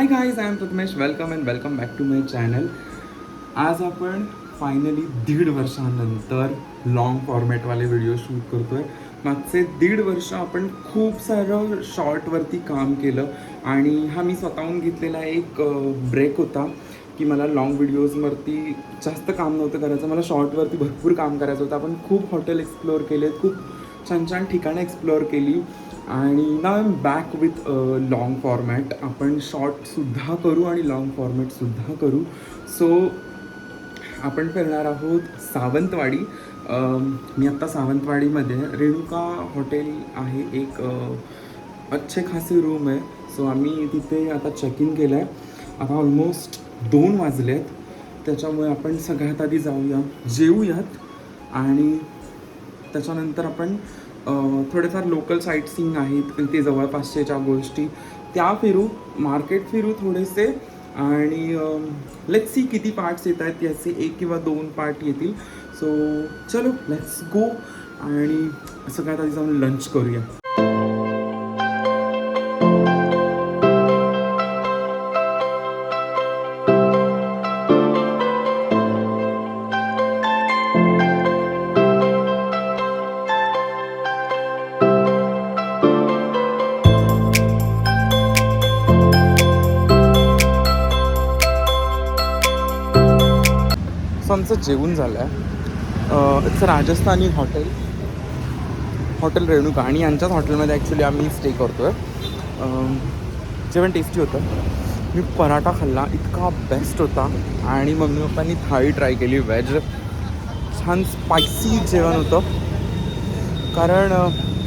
Guys, I am Prathamesh. Welcome and welcome back to my channel. आज आपण finally 1.5 वर्षानंतर long फॉर्मॅटवाले video shoot करतो आहे. मागचे 1.5 वर्ष आपण खूप सारं शॉर्टवरती काम केलं आणि हा मी स्वतःहून घेतलेला एक ब्रेक होता की मला लॉंग व्हिडिओजवरती जास्त काम नव्हतं करायचं, मला शॉर्टवरती भरपूर काम करायचं होतं. आपण खूप हॉटेल एक्सप्लोअर केले, खूप छान छान ठिकाणं एक्सप्लोअर केली आणि now I am back with long format. आपण शॉर्टसुद्धा करू आणि लॉंग फॉर्मॅटसुद्धा करू. सो आपण फिरणार आहोत सावंतवाडी. मी आत्ता सावंतवाडीमध्ये रेणुका हॉटेल आहे, एक अच्छे खासी रूम आहे. सो आम्ही तिथे आता चेक इन केलं आहे. आता ऑलमोस्ट 2 वाजले आहेत, त्याच्यामुळे आपण सगळ्यात आधी जाऊया, जेवूयात आणि त्याच्यानंतर आपण थोडेफार लोकल साईट सीइंग आहेत ते जवळपासच्या ज्या गोष्टी त्या फिरू, मार्केट फिरू थोडेसे आणि लेट्स सी किती पार्ट्स येत आहेत. याचे 1 किंवा 2 पार्ट येतील. सो चलो लेट्स गो आणि सगळ्यात आधी जाऊन लंच करूया. आमचं जेवण झालं आहे. इट्स राजस्थानी हॉटेल रेणुका आणि यांच्याच हॉटेलमध्ये ॲक्च्युली आम्ही स्टे करतो आहे. जेवण टेस्टी होतं. मी पराठा खाल्ला, इतका बेस्ट होता. आणि मम्मी पप्पांनी थाळी ट्राय केली व्हेज. छान स्पायसी जेवण होतं. कारण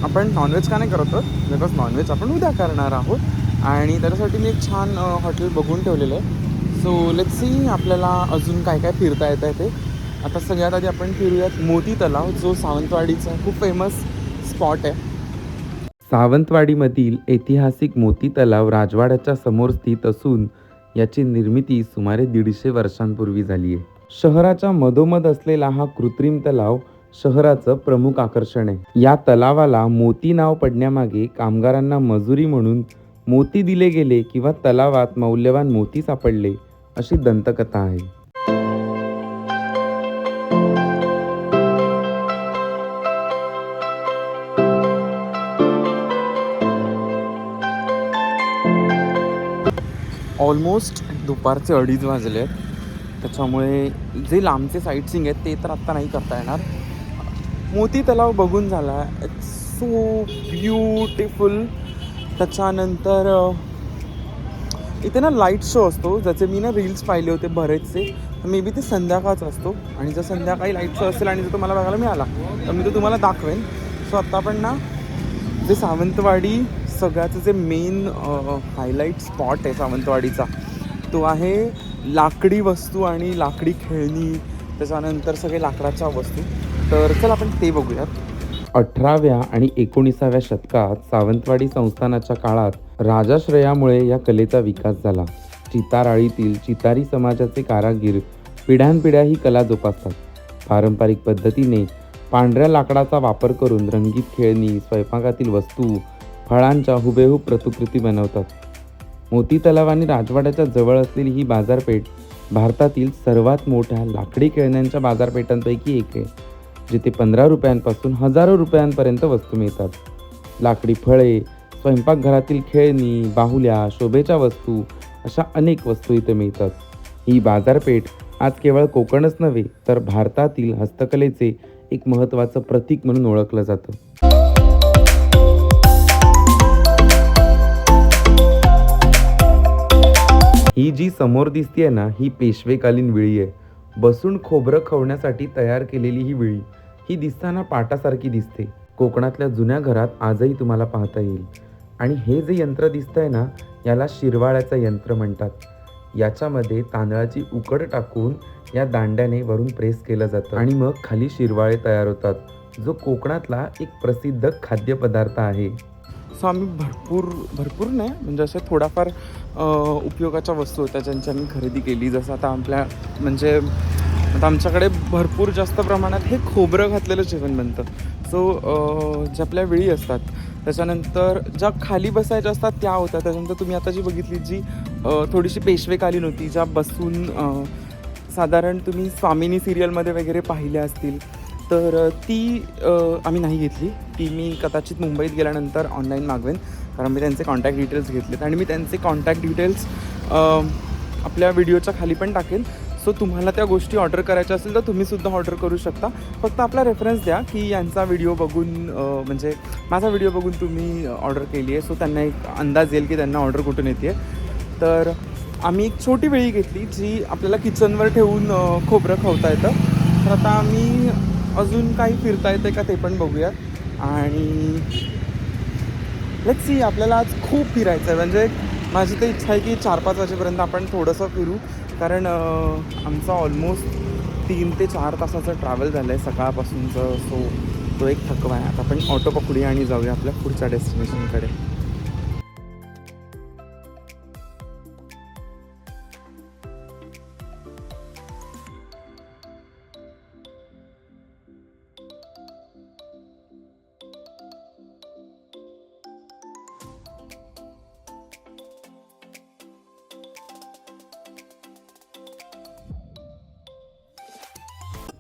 आपण नॉनव्हेज का नाही करत आहोत, बिकॉज नॉनव्हेज आपण उद्या करणार आहोत आणि त्याच्यासाठी मी एक छान हॉटेल बघून ठेवलेलं आहे. सो लेट्स सी आपल्याला अजून काय काय फिरता येतं आहे ते. आता सगळ्यात आधी आपण फिरूयात मोती तलाव, जो सावंतवाडीचा खूप फेमस स्पॉट आहे. सावंतवाडीमधील ऐतिहासिक मोती तलाव राजवाड्याच्या समोर स्थित असून याची निर्मिती सुमारे 150 वर्षांपूर्वी झाली आहे. शहराच्या मधोमध असलेला हा कृत्रिम तलाव शहराचं प्रमुख आकर्षण आहे. या तलावाला मोती नाव पडण्यामागे कामगारांना मजुरी म्हणून मोती दिले गेले किंवा तलावात मौल्यवान मोती सापडले अशी दंतकथा आहे. ऑलमोस्ट दुपारचे 2:30 वाजले आहेत, त्याच्यामुळे जे लांबचे साईट सीइंग आहेत ते तर आत्ता नाही करता येणार. मोती तलाव बघून झाला, इट्स सो ब्युटिफुल. त्याच्यानंतर इथे ना लाईट शो असतो, ज्याचे मी ना रील्स पाहिले होते बरेचसे. मे बी ते संध्याकाळचा असतो आणि जर संध्याकाळी लाईट शो असेल आणि जर तुम्हाला बघायला मिळाला तर मी तो तुम्हाला दाखवेन. सो आत्ता आपण ना जे सावंतवाडी सगळ्याचं जे मेन हायलाईट स्पॉट आहे सावंतवाडीचा, तो आहे लाकडी वस्तू आणि लाकडी खेळणी, त्याच्यानंतर सगळे लाकडाच्या वस्तू. तर चल आपण ते बघूयात. 18व्या आणि 19व्या शतकात सावंतवाडी संस्थानाच्या काळात राजाश्रयामुळे या कलेचा विकास झाला. चिताराळीतील चितारी समाजाचे कारागीर पिढ्यानपिढ्या ही कला जोपासतात. पारंपरिक पद्धतीने पांढऱ्या लाकडाचा वापर करून रंगीत खेळणी, स्वयंपाकातील वस्तू, फळांच्या हुबेहूब प्रतिकृती बनवतात. मोती तलाव आणि राजवाड्याच्या जवळ असलेली ही बाजारपेठ भारतातील सर्वात मोठ्या लाकडी खेळण्यांच्या बाजारपेठांपैकी एक आहे, जिथे 15 रुपयांपासून हजारो रुपयांपर्यंत वस्तू मिळतात. लाकडी फळे, स्वयंपाकघरातील खेळणी, बाहुल्या, शोभेच्या वस्तू अशा अनेक वस्तू इथे मिळतात. ही बाजारपेठ आज केवळ कोकणच नव्हे तर भारतातील हस्तकलेचे एक महत्त्वाचं प्रतीक म्हणून ओळखलं जातं. ही जी समोर दिसतीये ना, ही पेशवेकालीन विळी आहे. बसून खोबरं खवण्यासाठी तयार केलेली ही विळी. ही दिसताना पाटासारखी दिसते. कोकणातल्या जुन्या घरात आजही तुम्हाला पाहता येईल. आणि हे जे यंत्र दिसतंय ना, याला शिरवाळ्याचं यंत्र म्हणतात. याच्यामध्ये तांदळाची उकड टाकून या दांड्याने वरून प्रेस केलं जातं आणि मग खाली शिरवाळे तयार होतात, जो कोकणातला एक प्रसिद्ध खाद्यपदार्थ आहे. सो आम्ही भरपूर नाही म्हणजे अशा थोड्याफार उपयोगाच्या वस्तू होत्या ज्यांची आम्ही खरेदी केली. जसं आता आता आमच्याकडे भरपूर जास्त प्रमाणात हे खोबरं घातलेलं जेवण बनतं. सो ज्या आपल्या वेळी असतात, त्याच्यानंतर ज्या खाली बसायच्या असतात त्या होत्या. त्याच्यानंतर तुम्ही आता जी बघितली जी थोडीशी पेशवेकालीन होती, ज्या बसून साधारण तुम्ही स्वामिनी सिरियलमध्ये वगैरे पाहिल्या असतील. तर ती आम्ही नाही घेतली. ती मी कदाचित मुंबईत गेल्यानंतर ऑनलाईन मागवेन, कारण मी त्यांचे कॉन्टॅक्ट डिटेल्स घेतलेत आणि मी त्यांचे कॉन्टॅक्ट डिटेल्स आपल्या व्हिडिओच्या खाली पण टाकेन. सो तुम्हाला त्या गोष्टी ऑर्डर करायच्या असेल तर तुम्हीसुद्धा ऑर्डर करू शकता. फक्त आपला रेफरन्स द्या की यांचा व्हिडिओ बघून म्हणजे माझा व्हिडिओ बघून तुम्ही ऑर्डर केली आहे. सो त्यांना एक अंदाज येईल की त्यांना ऑर्डर कुठून येते आहे. तर आम्ही एक छोटी वेळी घेतली जी आपल्याला किचनवर ठेवून खोबरं खवता येतं. तर आता आम्ही अजून काही फिरता येते का ते पण बघूयात. आणि लेट्स सी, आपल्याला आज खूप फिरायचं आहे. म्हणजे माझी तर इच्छा आहे की 4-5 वाजेपर्यंत आपण थोडंसं फिरू, कारण आमचा ऑलमोस्ट 3 ते 4 तासाचं ट्रॅव्हल झालं आहे सकाळपासूनचं. सो तो एक थकवा आहे. आता आपण ऑटो पकडूया आणि जाऊया आपल्या पुढच्या डेस्टिनेशनकडे.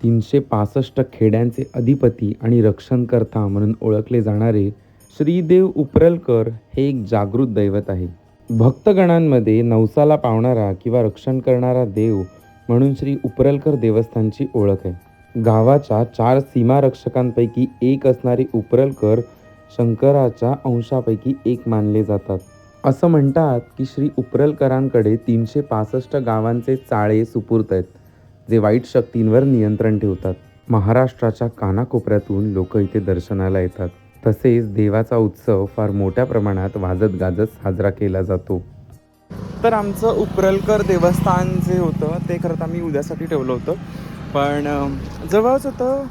तीनशे 65 खेड्यांचे अधिपती आणि रक्षणकर्ता म्हणून ओळखले जाणारे श्रीदेव उपरलकर हे एक जागृत दैवत आहे. भक्तगणांमध्ये नवसाला पावणारा किंवा रक्षण करणारा देव म्हणून श्री उपरलकर देवस्थानची ओळख आहे. गावाच्या 4 सीमारक्षकांपैकी एक असणारे उपरलकर शंकराच्या अंशापैकी एक मानले जातात. असं म्हणतात की श्री उपरलकरांकडे 365 गावांचे चाळे सुपूर्त आहेत, जे वाईट शक्तींवर नियंत्रण ठेवतात. महाराष्ट्राच्या कानाकोपऱ्यातून लोक इथे दर्शनाला येतात. तसेच देवाचा उत्सव फार मोठ्या प्रमाणात वाजत गाजत साजरा केला जातो. तर आमचं उपरलकर देवस्थान जे होतं ते खरं तर आम्ही उद्यासाठी ठेवलं होतं, पण जवळच होतं.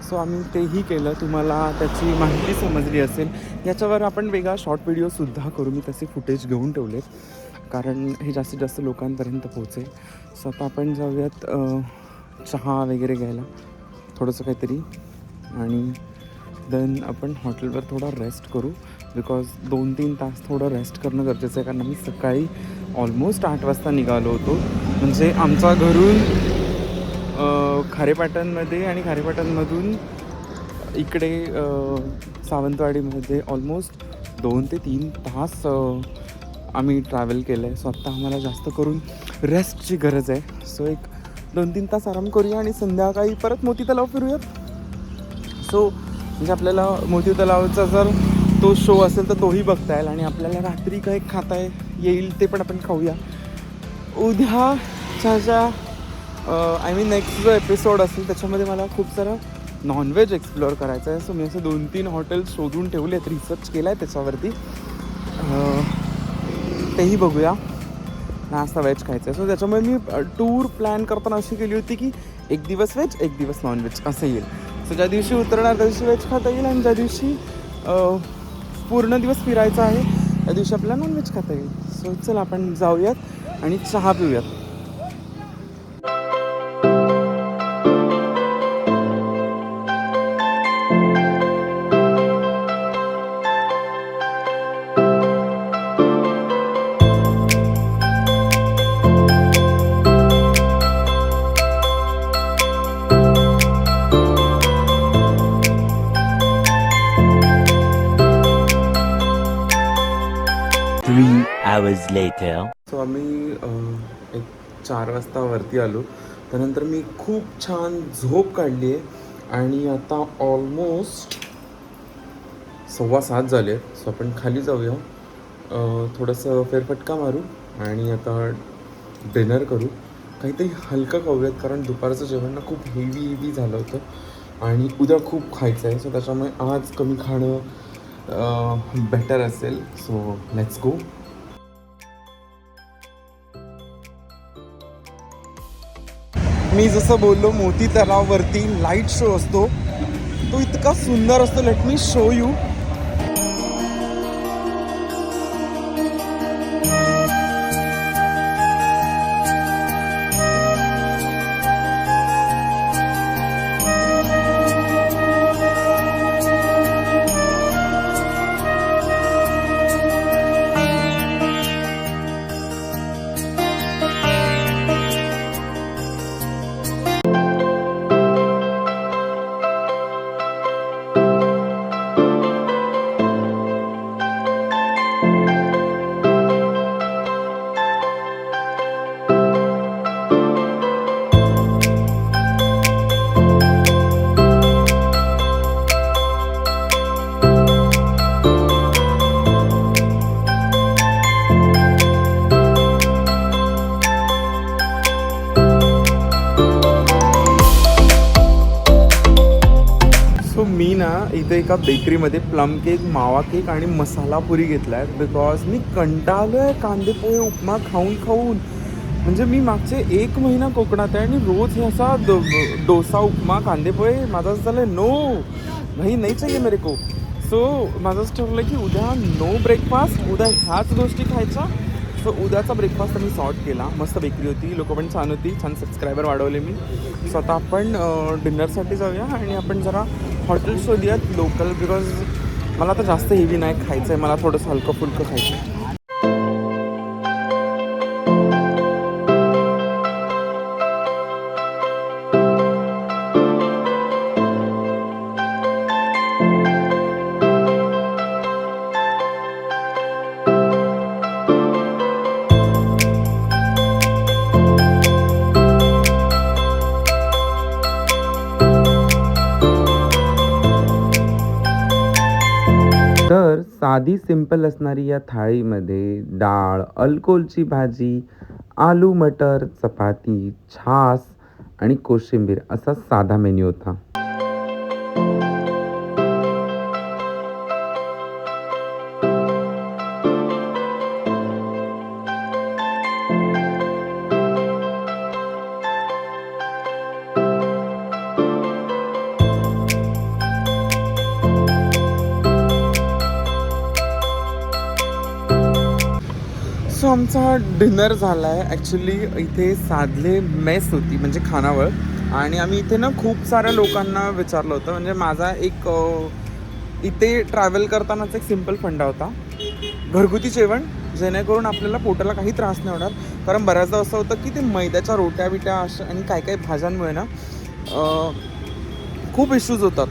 सो आम्ही तेही केलं. तुम्हाला त्याची माहिती समजली असेल. याच्यावर आपण वेगळा शॉर्ट व्हिडिओसुद्धा करू. मी तसे फुटेज घेऊन ठेवले, कारण हे जास्तीत जास्त लोकांपर्यंत पोहोचेल. सो आता आपण जाऊयात चहा वगैरे घ्यायला, थोडंसं काहीतरी, आणि देन आपण हॉटेलवर थोडा रेस्ट करू. बिकॉज 2-3 तास थोडं रेस्ट करणं गरजेचं आहे, कारण आम्ही सकाळी ऑलमोस्ट 8 वाजता निघालो होतो. म्हणजे आमच्या घरून खारेपाटणमध्ये आणि खारेपाटणमधून इकडे सावंतवाडीमध्ये ऑलमोस्ट 2 ते 3 तास आम्ही ट्रॅव्हल केलं आहे. सो आत्ता आम्हाला जास्त करून रेस्टची गरज आहे. सो एक 2-3 तास आराम करूया आणि संध्याकाळी परत मोती तलाव फिरूयात. सो म्हणजे आपल्याला मोती तलावचा जर तो शो असेल तर तोही बघता येईल, आणि आपल्याला रात्री काय खाता येईल ते पण आपण खाऊया. उद्याच्या ज्या नेक्स्ट जो एपिसोड असेल त्याच्यामध्ये मला खूप सारं नॉनव्हेज एक्सप्लोअर करायचं आहे. सो मी असे 2-3 हॉटेल्स शोधून ठेवले आहेत, रिसर्च केला आहे त्याच्यावरती. तेही बघूया. नाश्ता व्हेज खायचं आहे. सो त्याच्यामुळे मी टूर प्लॅन करताना अशी केली होती की 1 दिवस व्हेज 1 दिवस नॉनव्हेज असं येईल. सो ज्या दिवशी उतरणार त्या दिवशी व्हेज खाता येईल, आणि ज्या दिवशी पूर्ण दिवस फिरायचं आहे त्या दिवशी आपल्याला नॉनव्हेज खाता येईल. सो चल आपण जाऊयात आणि चहा पिऊयात. hours later. सो आम्ही एक 4 वाजता वरती आलो. त्यानंतर मी खूप छान झोप काढली आहे, आणि आता ऑलमोस्ट 6:15 झाले. सो आपण खाली जाऊया, थोडंसं फेरफटका मारू आणि आता डिनर करू. काहीतरी हलकं खाऊयात, कारण दुपारचं जेवण ना खूप हेवी झालं होतं आणि उद्या खूप खायचं आहे. सो त्याच्यामुळे आज कमी खाणं बेटर असेल. So let's go. मी जसं बोललो, मोती तलाववरती लाईट शो असतो, तो इतका सुंदर असतो. Let me show you. इथे एका बेकरीमध्ये प्लम केक, मावा केक आणि मसाला पुरी घेतला आहे बिकॉज मी कंटाळलो आहे कांदे पोहे उपमा खाऊन खाऊन. म्हणजे मी मागचे 1 महिना कोकणात आहे आणि रोज हे असा डोसा उपमा कांदे पोहे माझं असं झालं नो भाई नाही चाहिए मेरे को. सो माझं असं ठरलं की उद्या नो ब्रेकफास्ट, उद्या ह्याच गोष्टी खायच्या. सो उद्याचा ब्रेकफास्ट मी सॉर्ट केला. मस्त बेकरी होती, लोकं पण छान होती, छान सबस्क्रायबर वाढवले मी. सो आता आपण डिनरसाठी जाऊया आणि आपण जरा हॉटेल शोधूयात लोकल बिकॉज मला आता जास्त हेवी नाही खायचं आहे, मला थोडंसं हलकं फुलकं खायचं आहे. तर साधी सिंपल असणारी या थाळीमध्ये डाळ, अलकोलची भाजी, आलू मटर, चपाती, छास आणि कोशिंबीर असा साधा मेन्यू होता. सो आमचा डिनर झाला आहे. ॲक्च्युली इथे साधले मेस होती म्हणजे खानावळ आणि आम्ही इथे ना खूप साऱ्या लोकांना विचारलं होतं. म्हणजे माझा एक इथे ट्रॅव्हल करतानाच एक सिम्पल फंडा होता, घरगुती जेवण जेणेकरून आपल्याला पोटाला काही त्रास नाही होणार. कारण बऱ्याचदा असं होतं की ते मैद्याच्या रोट्या बिट्या अशा आणि काही काही भाज्यांमुळे ना खूप इश्यूज होतात.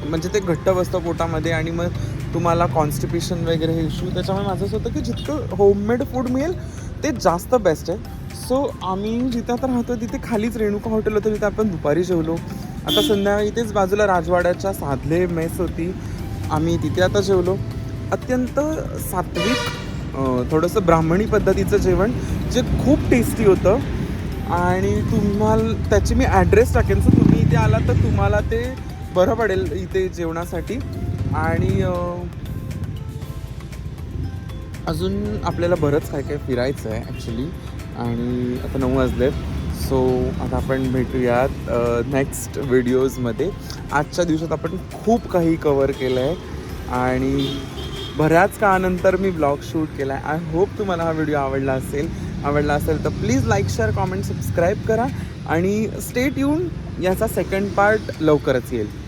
म्हणजे ते घट्ट बसतं पोटामध्ये आणि मग तुम्हाला कॉन्स्टिपेशन वगैरे हे इश्यू. त्याच्यामुळे माझं असं होतं की जितकं होममेड फूड मिळेल ते जास्त बेस्ट आहे. सो आम्ही जिथे आता राहतो तिथे खालीच रेणुका हॉटेल होतं, तिथे आपण दुपारी जेवलो. आता संध्याकाळी इथेच बाजूला राजवाड्याच्या साधले मेस होती, आम्ही तिथे आता जेवलो. अत्यंत सात्विक थोडंसं ब्राह्मणी पद्धतीचं जेवण जे खूप टेस्टी होतं. आणि तुम्हाला त्याची मी ॲड्रेस टाकेन, सो तुम्ही इथे आला तर तुम्हाला ते बरं पडेल इथे जेवणासाठी. आणि अजून आपल्याला बरंच काय काय फिरायचं आहे ॲक्च्युली. आणि आता 9 वाजले. सो आता आपण भेटूयात नेक्स्ट व्हिडिओजमध्ये. आजच्या दिवसात आपण खूप काही कवर केलं आहे आणि बऱ्याच काळानंतर मी ब्लॉग शूट केला आहे. आय होप तुम्हाला हा व्हिडिओ आवडला असेल तर please like, share, comment, subscribe करा आणि स्टे ट्यून. याचा सेकंड पार्ट लवकरच येईल.